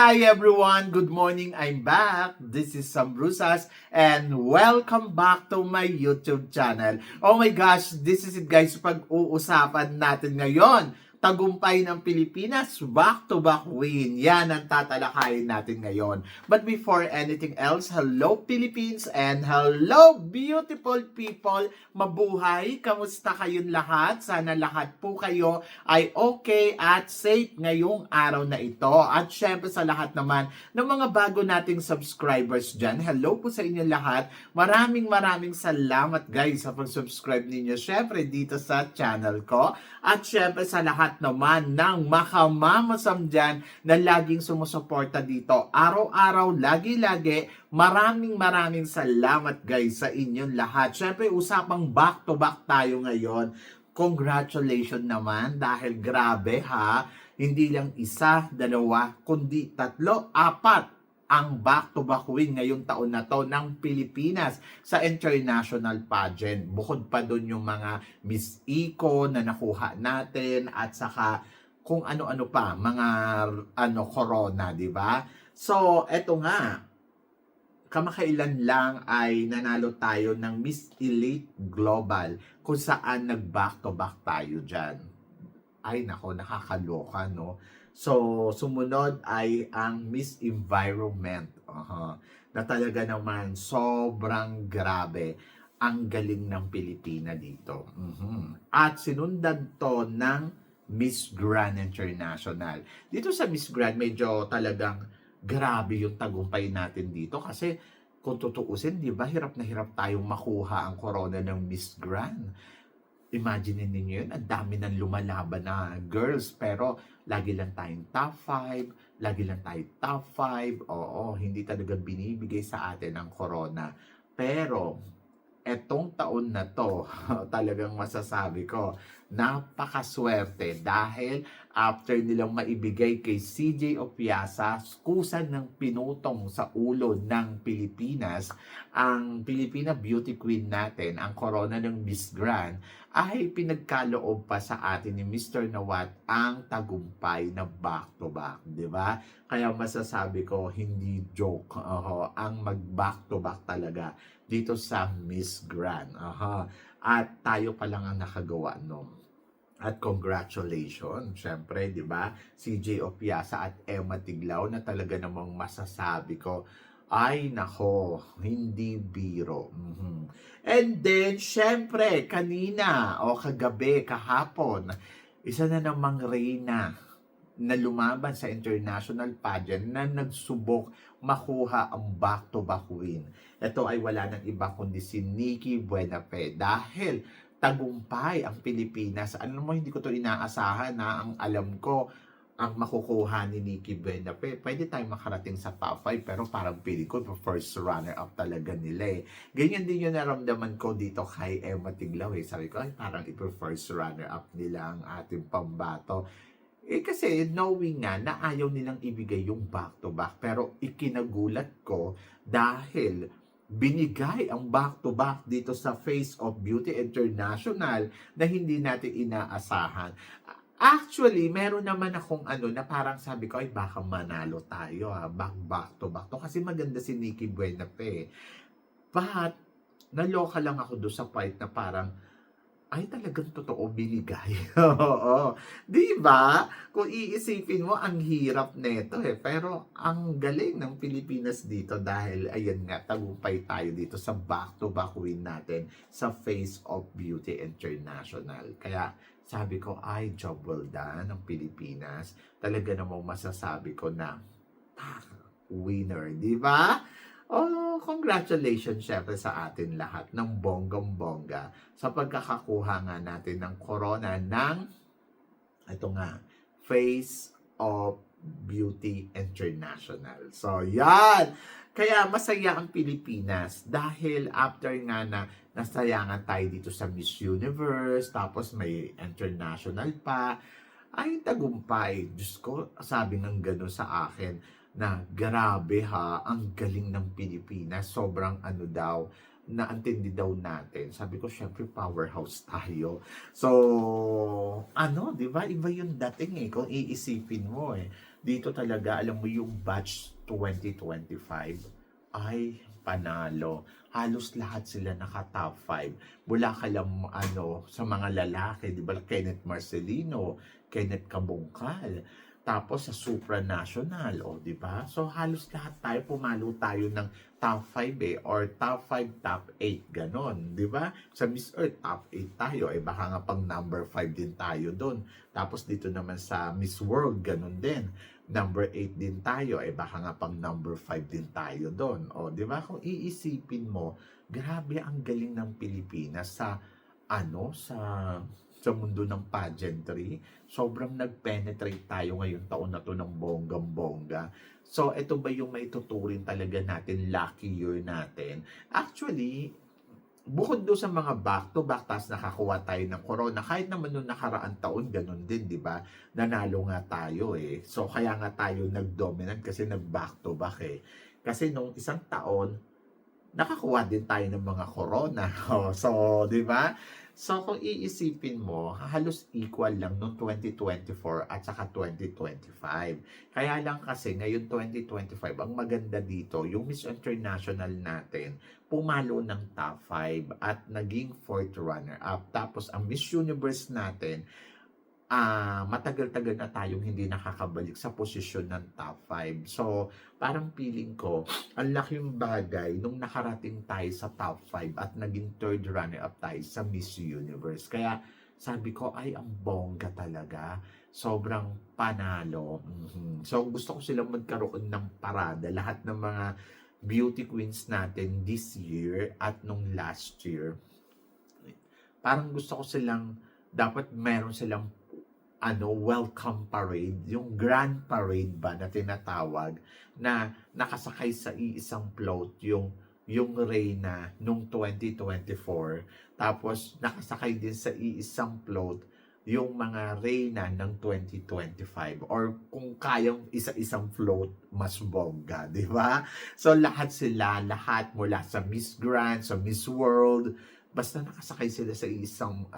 Hi everyone! Good morning! I'm back! This is Sam Brusas and welcome back to my YouTube channel. Oh my gosh! This is it guys, pag-uusapan natin ngayon. Tagumpay ng Pilipinas, back-to-back win. Yan ang tatalakayin natin ngayon. But before anything else, hello Philippines and hello beautiful people. Mabuhay! Kamusta kayong lahat? Sana lahat po kayo ay okay at safe ngayong araw na ito. At syempre sa lahat naman ng mga bago nating subscribers dyan, hello po sa inyo lahat. Maraming salamat guys sa pag-subscribe ninyo syempre dito sa channel ko. At syempre sa lahat naman ng makamamasam dyan na laging sumusuporta dito. Araw-araw, lagi-lagi, maraming salamat guys sa inyong lahat. Syempre usapang back-to-back tayo ngayon. Congratulations naman dahil grabe ha, hindi lang isa, dalawa, kundi tatlo, apat ang back-to-back win ngayong taon na to ng Pilipinas sa international pageant. Bukod pa doon yung mga Miss Eco na nakuha natin at saka kung ano-ano pa, mga corona, di ba? So, eto nga, kamakailan lang ay nanalo tayo ng Miss Elite Global kung saan nag-back-to-back tayo dyan. Ay nako, nakakaloka no. So, sumunod ay ang Miss Environment. Na talaga naman sobrang grabe ang galing ng Pilipina dito. At sinundan to ng Miss Grand International. Dito sa Miss Grand, medyo talagang grabe yung tagumpay natin dito kasi kung tutuusin, di ba, hirap na hirap tayong makuha ang corona ng Miss Grand. Imagine ninyo yun, ang dami ng lumalaban na girls, pero lagi lang tayong top 5, lagi lang tayong top 5. Oo, hindi talaga binibigay sa atin ang corona. Pero, etong taon na to, talagang masasabi ko, napakaswerte dahil after nilang maibigay kay CJ Opiasa, kusan ng pinutong sa ulo ng Pilipinas, ang Filipina Beauty Queen natin, ang corona ng Miss Grand, ay pinagkaloob pa sa atin ni Mr. Nawat ang tagumpay na back-to-back, di ba? Kaya masasabi ko, hindi joke ang mag-back-to-back talaga dito sa Miss Grand. At tayo pa lang ang nakagawa no. At congratulations, syempre, di ba? CJ Opiasa at Emma Tiglao na talaga namang masasabi ko, ay nako, hindi biro. And then, syempre, kanina o kagabi, kahapon, isa na namang reyna na lumaban sa international pageant na nagsubok makuha ang back-to-back win. Ito ay wala nang iba kundi si Nikki Buenafe dahil tagumpay ang Pilipinas. Alam mo, hindi ko to inaasahan na ang alam ko ang makukuha ni Nikki Buenafe. Pwede tayong makarating sa top 5 pero parang pili ko first runner-up talaga nila eh. Ganyan din yung naramdaman ko dito kay Emma Tiglao eh. Sabi ko, ay parang first runner-up nila ang ating pambato. Eh kasi knowing nga na ayaw nilang ibigay yung back-to-back. Pero ikinagulat ko dahil binigay ang back-to-back dito sa Face of Beauty International na hindi natin inaasahan. Actually, meron naman akong na parang sabi ko, ay baka manalo tayo back-to-back to. Kasi maganda si Nikki Buenafe. But, naloka lang ako doon sa part na parang, ay talagang totoo binigay. Oo. Di ba? Kung iisipin mo, ang hirap neto eh. Pero ang galing ng Pilipinas dito dahil ayan nga, tagumpay tayo dito sa back-to-back win natin sa Face of Beauty International. Kaya sabi ko, ay job well done ng Pilipinas. Talaga namang masasabi ko na winner, di ba? Oh, congratulations syempre sa atin lahat ng bonggang-bongga sa pagkakakuha nga natin ng corona ng ito nga, Face of Beauty International. So, yan! Kaya masaya ang Pilipinas dahil after nga na nasayangan tayo dito sa Miss Universe, tapos may international pa, ay tagumpay. Diyos ko, sabi ng gano'n sa akin, na grabe ha, ang galing ng Pilipinas. Sobrang daw, naantindi daw natin. Sabi ko, syempre, powerhouse tayo. So, di ba? Iba yung dating eh, kung iisipin mo eh. dito talaga, alam mo yung batch 2025, ay panalo. Halos lahat sila naka top 5. Mula ka lang sa mga lalaki, di ba? Kenneth Marcelino, Kenneth Kabungkal, tapos sa supranational, o di ba? So halos lahat tayo pumalo tayo ng top 5 or top 5, top 8, ganon, di ba? Sa Miss Earth, top 8 tayo, baka nga pang number 5 din tayo doon. Tapos dito naman sa Miss World, ganon din. Number 8 din tayo, baka nga pang number 5 din tayo doon. O, di ba? Kung iisipin mo, grabe ang galing ng Pilipinas sa sa mundo ng pageantry. Sobrang nag-penetrate tayo ngayong taon na to ng bonggang-bongga. So, ito ba yung maituturing talaga natin lucky year natin? Actually, bukod doon sa mga back-to-back, tas nakakuha tayo ng corona, kahit naman nung nakaraang taon, ganun din, di ba? Nanalo nga tayo So, kaya nga tayo nag-dominant kasi nag-back-to-back Kasi nung isang taon, nakakuha din tayo ng mga corona. So, di ba? So, kung iisipin mo, halos equal lang nung 2024 at saka 2025. Kaya lang kasi ngayon 2025, ang maganda dito, yung Miss International natin, pumalo ng top 5 at naging 4th runner-up. Tapos, ang Miss Universe natin, matagal-tagal na tayong hindi nakakabalik sa posisyon ng top 5. So, parang feeling ko, ang laking bagay nung nakarating tayo sa top 5 at naging 3rd runner-up tayo sa Miss Universe. Kaya, sabi ko, ay, ang bongga talaga. Sobrang panalo. So, gusto ko silang magkaroon ng parada. Lahat ng mga beauty queens natin this year at nung last year. Parang gusto ko silang, dapat meron silang welcome parade, yung grand parade ba na tinatawag, na nakasakay sa iisang float yung Reyna nung 2024, tapos nakasakay din sa iisang float yung mga Reyna ng 2025, or kung kayang isa-isang float, mas bongga, di ba? So lahat mula sa Miss Grand, sa Miss World, basta nakasakay sila sa isang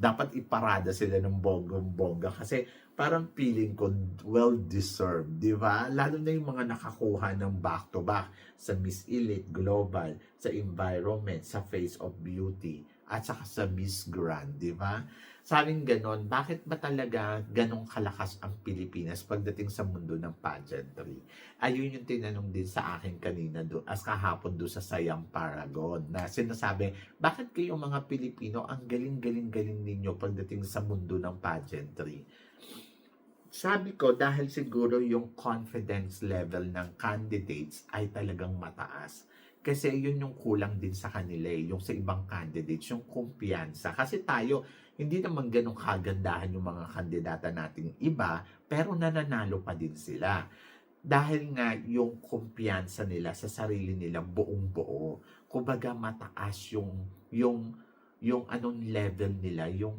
dapat iparada sila ng bonggang-bongga kasi parang feeling ko well-deserved, di ba? Lalo na yung mga nakakuha ng back-to-back sa Miss Elite Global, sa Environment, sa Face of Beauty, at saka sa Miss Grand, di ba? Sabing ganon, bakit ba talaga ganong kalakas ang Pilipinas pagdating sa mundo ng pageantry? Ayun yung tinanong din sa akin kanina kahapon doon sa Sayang Paragon, na sinasabi, bakit kayo mga Pilipino ang galing-galing-galing ninyo pagdating sa mundo ng pageantry? Sabi ko, dahil siguro yung confidence level ng candidates ay talagang mataas. Kasi yun yung kulang din sa kanila yung sa ibang candidates, yung kumpiyansa. Kasi tayo, hindi naman ganun kagandahan yung mga kandidata nating iba, pero nananalo pa din sila. Dahil nga yung kumpiyansa nila sa sarili nila buong-buo. Kumbaga mataas yung anong level nila, yung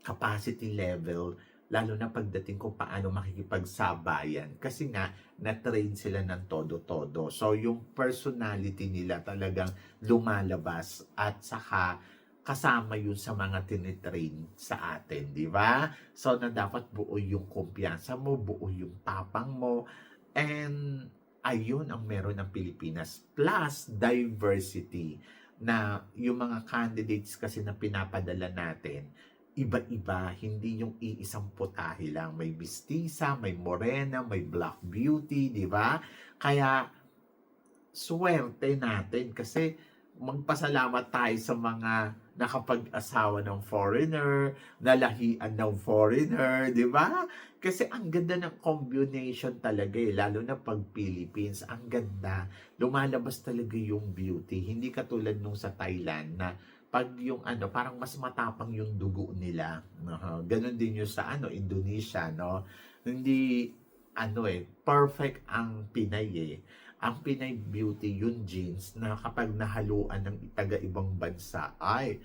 capacity level, lalo na pagdating kung paano makikipagsabayan. Kasi nga, na-train sila ng todo-todo. So, yung personality nila talagang lumalabas at saka kasama yun sa mga tinitrain sa atin, di ba? So, na dapat buo yung kumpiyansa mo, buo yung tapang mo, and ayun ang meron ng Pilipinas. Plus, diversity na yung mga candidates kasi na pinapadala natin, iba-iba, hindi yung iisang putahe lang. May mestiza, may morena, may black beauty, di ba? Kaya, swerte natin kasi magpasalamat tayo sa mga nakapag-asawa ng foreigner, nalahian ng foreigner, di ba? Kasi ang ganda ng combination talaga lalo na pag Philippines, ang ganda. Lumalabas talaga yung beauty. Hindi katulad nung sa Thailand na pag yung parang mas matapang yung dugo nila. Ganon din yung sa Indonesia, no? Hindi, perfect ang Pinay Ang Pinay beauty, yung jeans, na kapag nahaluan ng taga-ibang bansa, ay,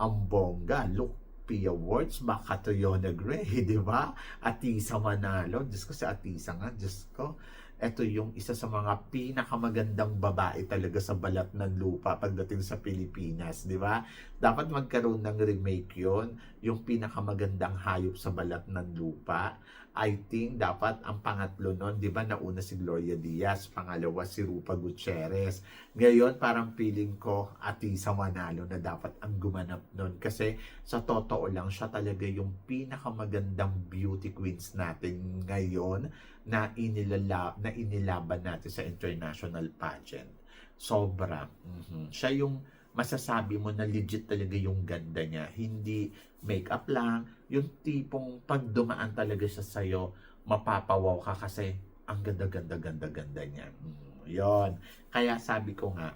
ang bongga. Look, Pia Words, baka Catriona Gray, di ba? Atisa Manalo, Diyos ko si Atisa nga, Diyos ko. Ito yung isa sa mga pinakamagandang babae talaga sa balat ng lupa pagdating sa Pilipinas, di ba? Dapat magkaroon ng remake yon, yung pinakamagandang hayop sa balat ng lupa. I think dapat ang pangatlo nun, di ba, nauna si Gloria Diaz, pangalawa si Rupa Gutierrez. Ngayon, parang feeling ko, Atisa Manalo na dapat ang gumanap nun. Kasi sa totoo lang, siya talaga yung pinakamagandang beauty queens natin ngayon na inilaban natin sa international pageant. Sobra. Siya yung masasabi mo na legit talaga yung ganda niya. Hindi makeup lang. Yung tipong pag dumaan talaga siya sa'yo, mapapawaw ka kasi ang ganda-ganda-ganda-ganda niya. Yon. Kaya sabi ko nga,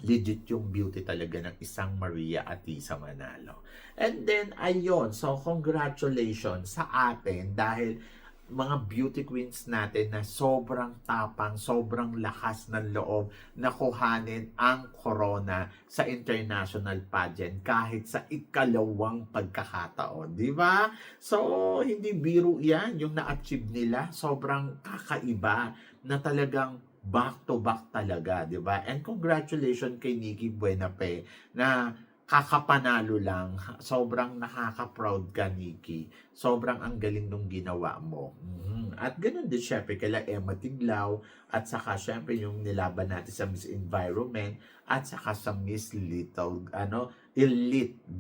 legit yung beauty talaga ng isang Maria Atisa Manalo. And then, ayun. So, congratulations sa atin dahil mga beauty queens natin na sobrang tapang, sobrang lakas ng loob na kuhanin ang corona sa international pageant kahit sa ikalawang pagkakataon, di ba? So, hindi biro yan yung na-achieve nila. Sobrang kakaiba na talagang back-to-back talaga, di ba? And congratulations kay Nikki Buenape na kakapanalo lang. Sobrang nakaka-proud ka, Nikki. Sobrang ang galing nung ginawa mo. At ganun din syempre kala Emma Tiglao at saka syempre yung nilaban natin sa Miss Environment at saka sa Miss Elite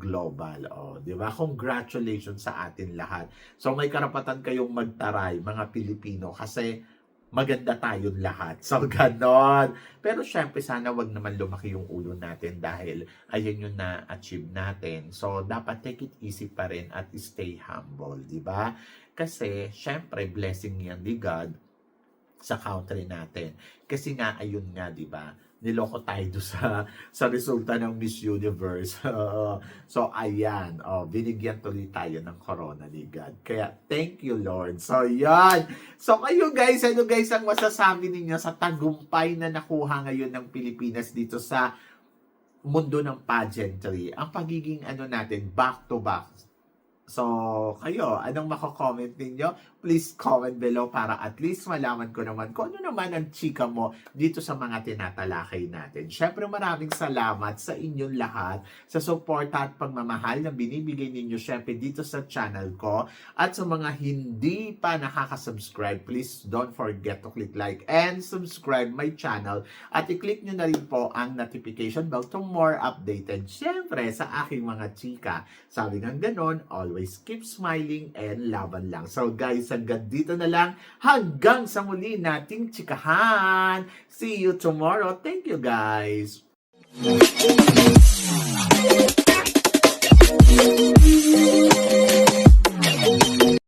Global. Oh, 'di ba? Congratulations sa atin lahat. So may karapatan kayong magtaray mga Pilipino kasi maganda tayong lahat. So, ganon. Pero syempre, sana wag naman lumaki yung ulo natin dahil ayun yung na-achieve natin. So, dapat take it easy pa rin at stay humble, di ba? Kasi, syempre, blessing yan ni God sa country natin. Kasi nga, ayun nga, di ba? Niloko tayo sa resulta ng Miss Universe. So, ayan. Binigyan tuloy tayo ng corona ni God. Kaya, thank you, Lord. So, yan. So, kayo guys, ano guys ang masasabi ninyo sa tagumpay na nakuha ngayon ng Pilipinas dito sa mundo ng pageantry? Ang pagiging natin, back to back. So, kayo, anong mako-comment ninyo? Please comment below para at least malaman ko naman kung ano naman ang chika mo dito sa mga tinatalakay natin. Syempre, maraming salamat sa inyong lahat sa support at pagmamahal na binibigay ninyo syempre dito sa channel ko. At sa mga hindi pa nakaka-subscribe, please don't forget to click like and subscribe my channel. At i-click nyo na rin po ang notification bell to more updated syempre sa aking mga chika. Sabi nga ganon, always keep smiling and laban lang. So guys, hanggang dito na lang. Hanggang sa muli nating chikahan. See you tomorrow. Thank you guys.